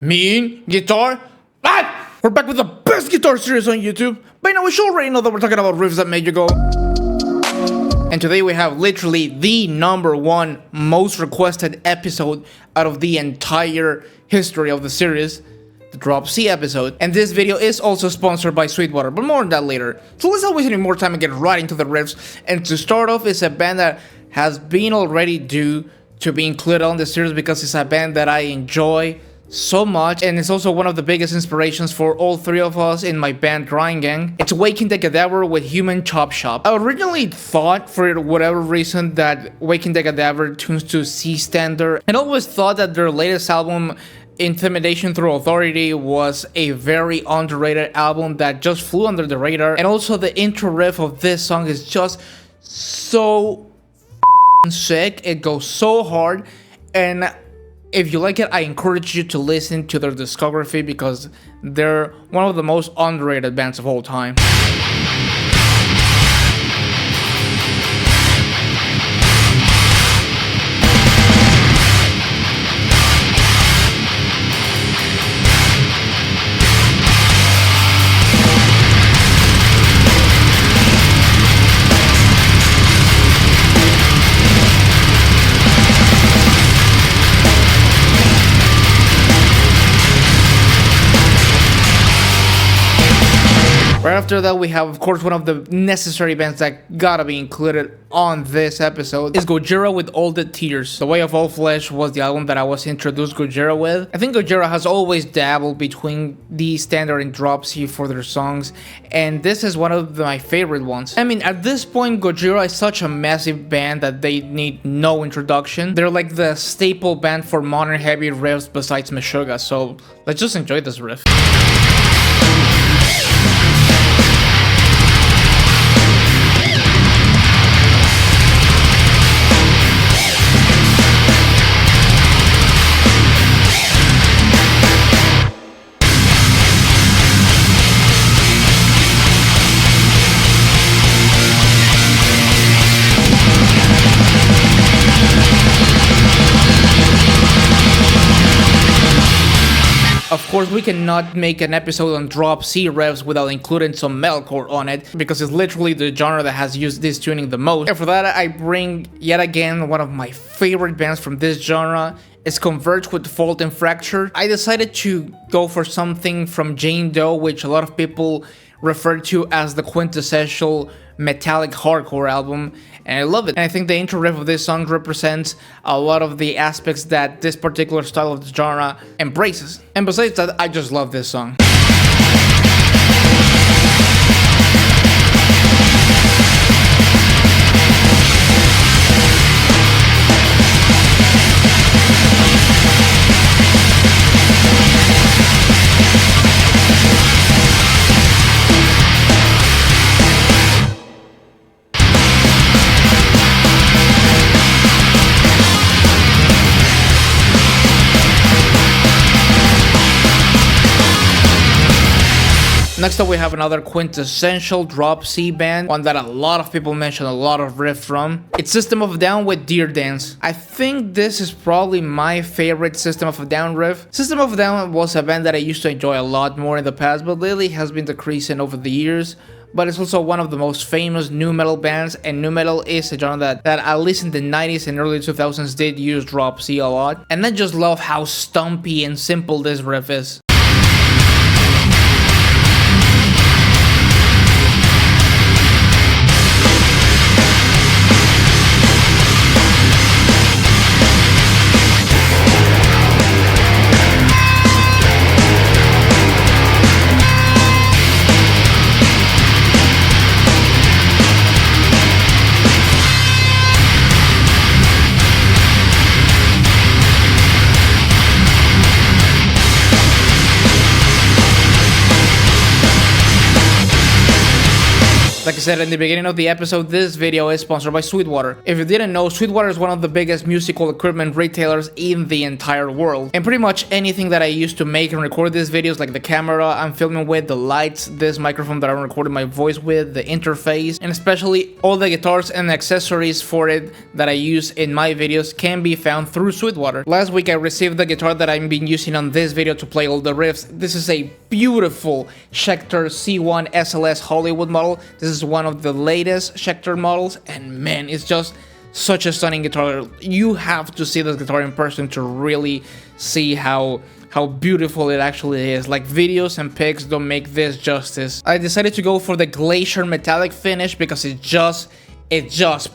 Mean guitar? Ah! We're back with the best guitar series on YouTube. By now, we should already know that we're talking about riffs that made you go. And today we have literally the #1 most requested episode out of the entire history of the series, the Drop C episode. And this video is also sponsored by Sweetwater, but more on that later. So let's not waste any more time and get right into the riffs. And to start off, it's a band that has been already due to be included on the series because it's a band that I enjoy so much, and it's also one of the biggest inspirations for all three of us in my band Grind Gang. It's Waking the Cadaver with Human Chop Shop. I originally thought, for whatever reason, that Waking the Cadaver tunes to C standard, and always thought that their latest album, Intimidation Through Authority, was a very underrated album that just flew under the radar. And also the intro riff of this song is just so sick. It goes so hard, and if you like it, I encourage you to listen to their discography because they're one of the most underrated bands of all time. Right after that, we have, of course, one of the necessary bands that gotta be included on this episode is Gojira with All the Tears. The Way of All Flesh was the album that I was introduced Gojira with. I think Gojira has always dabbled between the standard and drop C for their songs, and this is one of my favorite ones. I mean, at this point, Gojira is such a massive band that they need no introduction. They're like the staple band for modern heavy riffs besides Meshuggah, so let's just enjoy this riff. Of course, we cannot make an episode on Drop C riffs without including some metalcore on it, because it's literally the genre that has used this tuning the most. And for that, I bring, yet again, one of my favorite bands from this genre. It's Converge with Fault and Fracture. I decided to go for something from Jane Doe, which a lot of people refer to as the quintessential metallic hardcore album, and I love it. And I think the intro riff of this song represents a lot of the aspects that this particular style of the genre embraces. And besides that, I just love this song. Next up, we have another quintessential Drop C band, one that a lot of people mention a lot of riff from. It's System of a Down with Deer Dance. I think this is probably my favorite System of a Down riff. System of a Down was a band that I used to enjoy a lot more in the past, but lately has been decreasing over the years. But it's also one of the most famous nu metal bands, and nu metal is a genre that at least in the 90s and early 2000s did use Drop C a lot. And I just love how stumpy and simple this riff is. Like I said in the beginning of the episode, this video is sponsored by Sweetwater. If you didn't know, Sweetwater is one of the biggest musical equipment retailers in the entire world. And pretty much anything that I use to make and record these videos, like the camera I'm filming with, the lights, this microphone that I'm recording my voice with, the interface, and especially all the guitars and accessories for it that I use in my videos can be found through Sweetwater. Last week I received the guitar that I've been using on this video to play all the riffs. This is a beautiful Schecter C1 SLS Hollywood model. This is one of the latest Schecter models, and man, it's just such a stunning guitar. You have to see this guitar in person to really see how beautiful it actually is. Like, videos and pics don't make this justice. I decided to go for the Glacier metallic finish because it just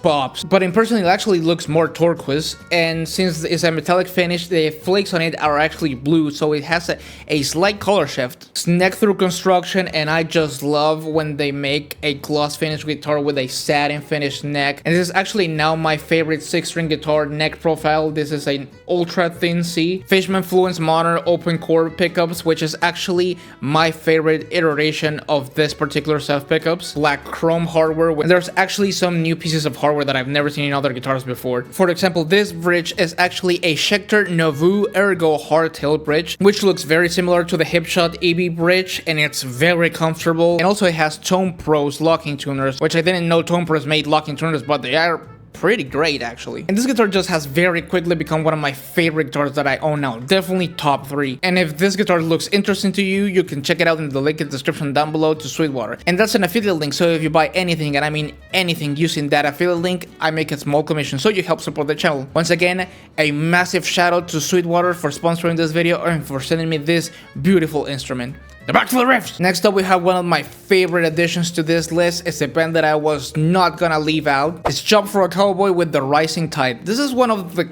pops. But in person it actually looks more turquoise, and since it's a metallic finish, the flakes on it are actually blue, so it has a slight color shift. It's neck through construction, and I just love when they make a gloss finish guitar with a satin finish neck. And this is actually now my favorite 6-string guitar neck profile. This is an ultra thin C Fishman Fluence Modern open chord pickups, which is actually my favorite iteration of this particular set of pickups. Black chrome hardware, and there's actually some new pieces of hardware that I've never seen in other guitars before. For example, this bridge is actually a Schecter Nouveau Ergo hardtail bridge, which looks very similar to the Hipshot EB bridge, and it's very comfortable. And also it has Tone Pro's locking tuners, which I didn't know Tone Pros made locking tuners, but they are pretty great actually. And this guitar just has very quickly become one of my favorite guitars that I own now. Definitely top 3. And if this guitar looks interesting to you, you can check it out in the link in the description down below to Sweetwater. And that's an affiliate link, so if you buy anything, and I mean anything, using that affiliate link, I make a small commission, so you help support the channel. Once again, a massive shout out to Sweetwater for sponsoring this video and for sending me this beautiful instrument. Now back to the riffs! Next up, we have one of my favorite additions to this list. It's a band that I was not gonna leave out. It's For A Cowboy with The Rising Tide. This is one of the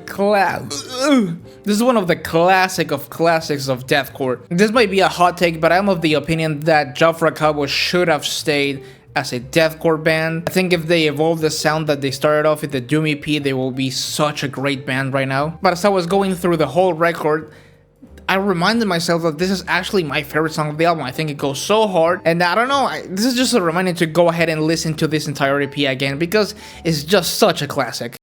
classic of classics of deathcore. This might be a hot take, but I'm of the opinion that For A Cowboy should have stayed as a deathcore band. I think if they evolve the sound that they started off with the Doom EP, they will be such a great band right now. But as I was going through the whole record, I reminded myself that this is actually my favorite song of the album. I think it goes so hard, and I don't know, this is just a reminder to go ahead and listen to this entire EP again, because it's just such a classic.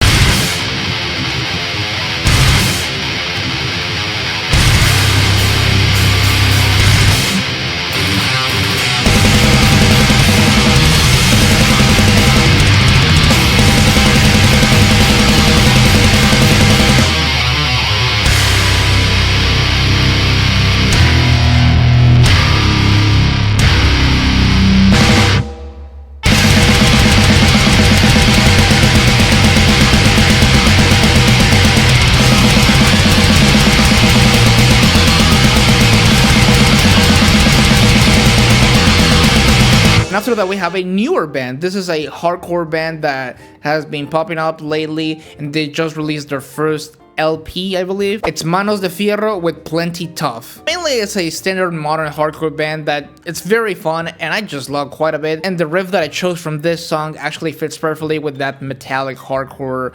After that, we have a newer band. This is a hardcore band that has been popping up lately, and they just released their first LP, I believe. It's Manos de Fierro with Plenty Tough. Mainly, it's a standard modern hardcore band that it's very fun, and I just love quite a bit. And the riff that I chose from this song actually fits perfectly with that metallic hardcore,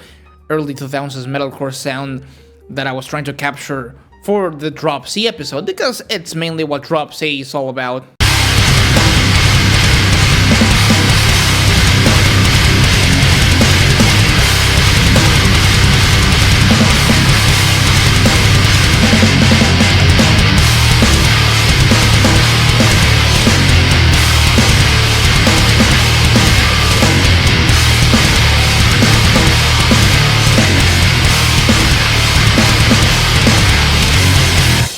early 2000s metalcore sound that I was trying to capture for the Drop C episode, because it's mainly what Drop C is all about.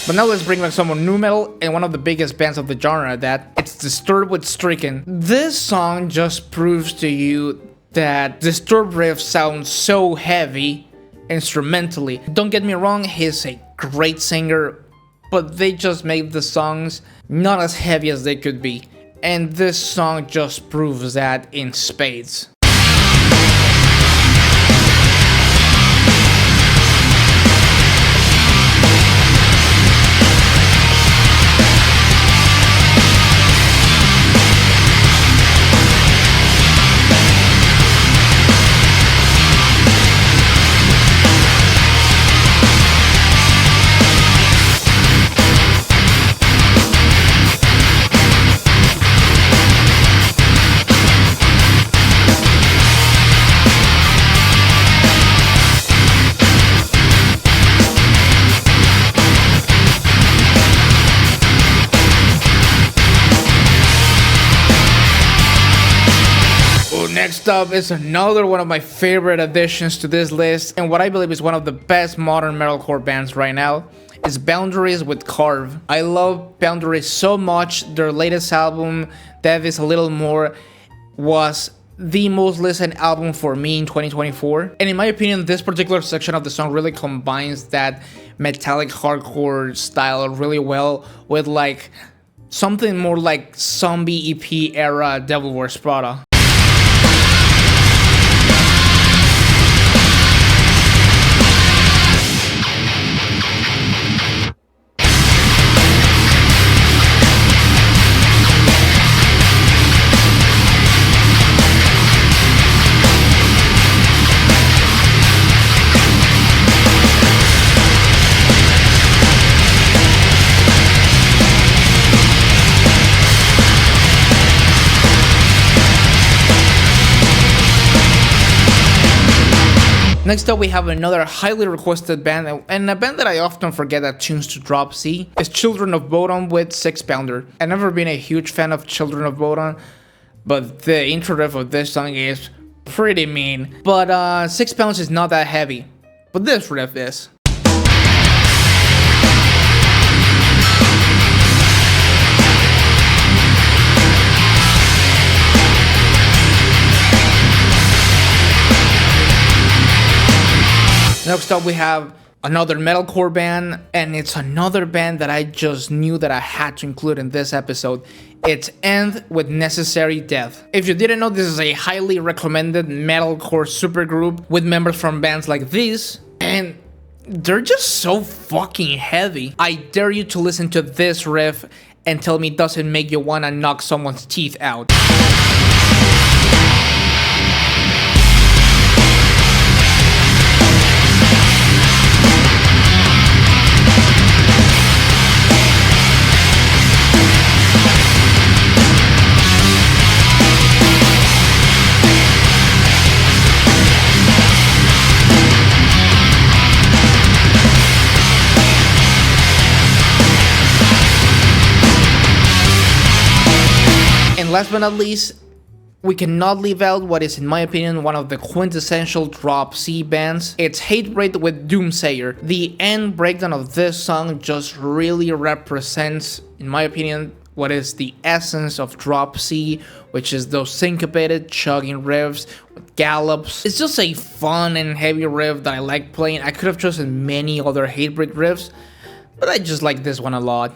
But now let's bring back some more nu metal, and one of the biggest bands of the genre, that it's Disturbed with Stricken. This song just proves to you that Disturbed riffs sound so heavy instrumentally. Don't get me wrong, he's a great singer, but they just make the songs not as heavy as they could be. And this song just proves that in spades. Next up is another one of my favorite additions to this list, and what I believe is one of the best modern metalcore bands right now, is Boundaries with Carve. I love Boundaries so much. Their latest album, Death Is A Little More, was the most listened album for me in 2024. And in my opinion, this particular section of the song really combines that metallic hardcore style really well with like something more like zombie EP era Devil Wears Prada. Next up, we have another highly requested band, and a band that I often forget that tunes to drop C, is Children of Bodom with 6 Pounder. I've never been a huge fan of Children of Bodom, but the intro riff of this song is pretty mean. But 6 Pounds is not that heavy, but this riff is. Next up, we have another metalcore band, and it's another band that I just knew that I had to include in this episode. It's End with Necessary Death. If you didn't know, this is a highly recommended metalcore supergroup with members from bands like these, and they're just so fucking heavy. I dare you to listen to this riff and tell me it doesn't make you wanna knock someone's teeth out. Last but not least, we cannot leave out what is, in my opinion, one of the quintessential drop C bands. It's Hatebreed with Doomsayer. The end breakdown of this song just really represents, in my opinion, what is the essence of drop C, which is those syncopated, chugging riffs with gallops. It's just a fun and heavy riff that I like playing. I could have chosen many other Hatebreed riffs, but I just like this one a lot.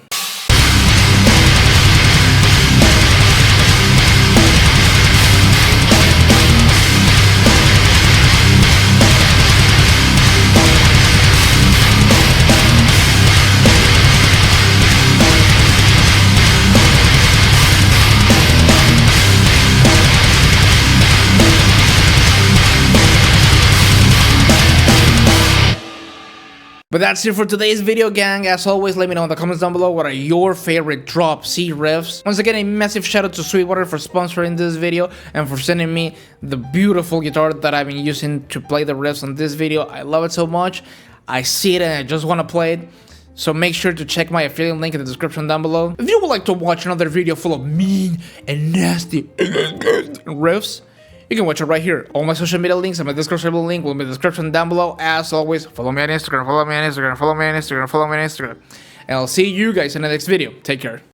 But that's it for today's video, gang. As always, let me know in the comments down below what are your favorite drop C riffs. Once again, a massive shout out to Sweetwater for sponsoring this video and for sending me the beautiful guitar that I've been using to play the riffs on this video. I love it so much. I see it and I just want to play it. So make sure to check my affiliate link in the description down below. If you would like to watch another video full of mean and nasty riffs, you can watch it right here. All my social media links and my Discord link will be in the description down below. As always, follow me on Instagram, follow me on Instagram, follow me on Instagram, follow me on Instagram. And I'll see you guys in the next video. Take care.